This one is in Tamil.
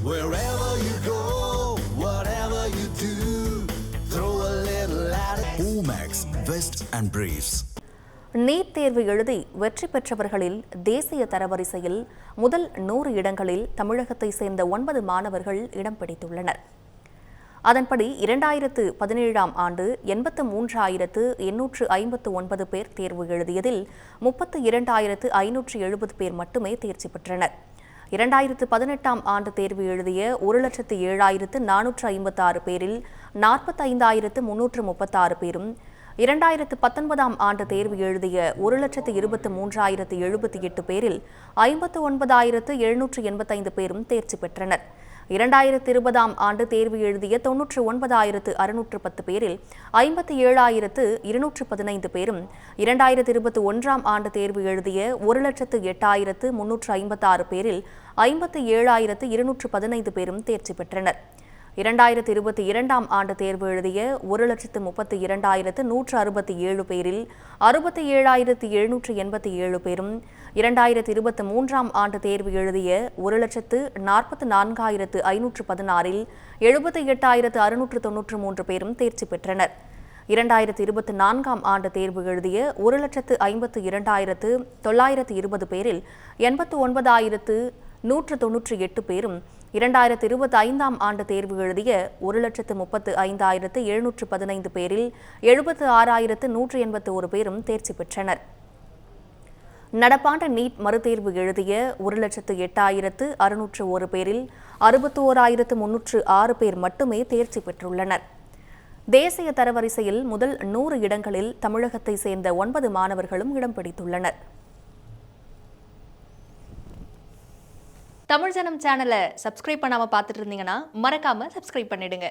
Wherever you go, whatever you do, throw a little at it. Omax, Vest and Briefs. NEET தேர்வு எழுதி வெற்றி பெற்றவர்களில் தேசிய தரவரிசையில் முதல் 100 இடங்களில் தமிழகத்தை சேர்ந்த 9 மாணவர்கள் இடம் பிடித்துள்ளனர். அதன்படி 2017ஆம் ஆண்டு 83,859 பேர் தேர்வு எழுதியதில் 32,570 பேர் மட்டுமே தேர்ச்சி பெற்றனர். 2018ஆம் ஆண்டு தேர்வு எழுதிய 1,07,456 பேரில் 45,336 பேரும், 2019ஆம் ஆண்டு தேர்வு எழுதிய 1,23,078 பேரில் 59,785 பேரும் தேர்ச்சி பெற்றனர். 2020ஆம் ஆண்டு தேர்வு எழுதிய 99,610 பேரில் 57,215 பேரும், 2021ஆம் ஆண்டு தேர்வு எழுதிய 1,08,356 பேரில் 57,215 பேரும் தேர்ச்சி பெற்றனர். 2022ஆம் ஆண்டு தேர்வு எழுதிய 1,32,167 பேரில் 67,787 பேரும், 2023ஆம் ஆண்டு தேர்வு எழுதிய 1,44,516இல் 78,693 பேரும் தேர்ச்சி பெற்றனர். 2024ஆம் ஆண்டு தேர்வு எழுதிய 1,52,920 பேரில் 89,198 பேரும், 2025ஆம் ஆண்டு தேர்வு எழுதிய 1,35,715 பேரில் 76,181 பேரும் தேர்ச்சி பெற்றனர். நடப்பாண்டு நீட் மறுதேர்வு எழுதிய 1,08,601 பேரில் 61,306 பேர் மட்டுமே தேர்ச்சி பெற்றுள்ளனர். தேசிய தரவரிசையில் முதல் 100 இடங்களில் தமிழகத்தை சேர்ந்த 9 மாணவர்களும் இடம் பிடித்துள்ளனர். தமிழ் ஜனம் சேனலை சப்ஸ்கிரைப் பண்ணாம பார்த்துட்டு இருந்தீங்கன்னா மறக்காம சப்ஸ்கிரைப் பண்ணிடுங்க.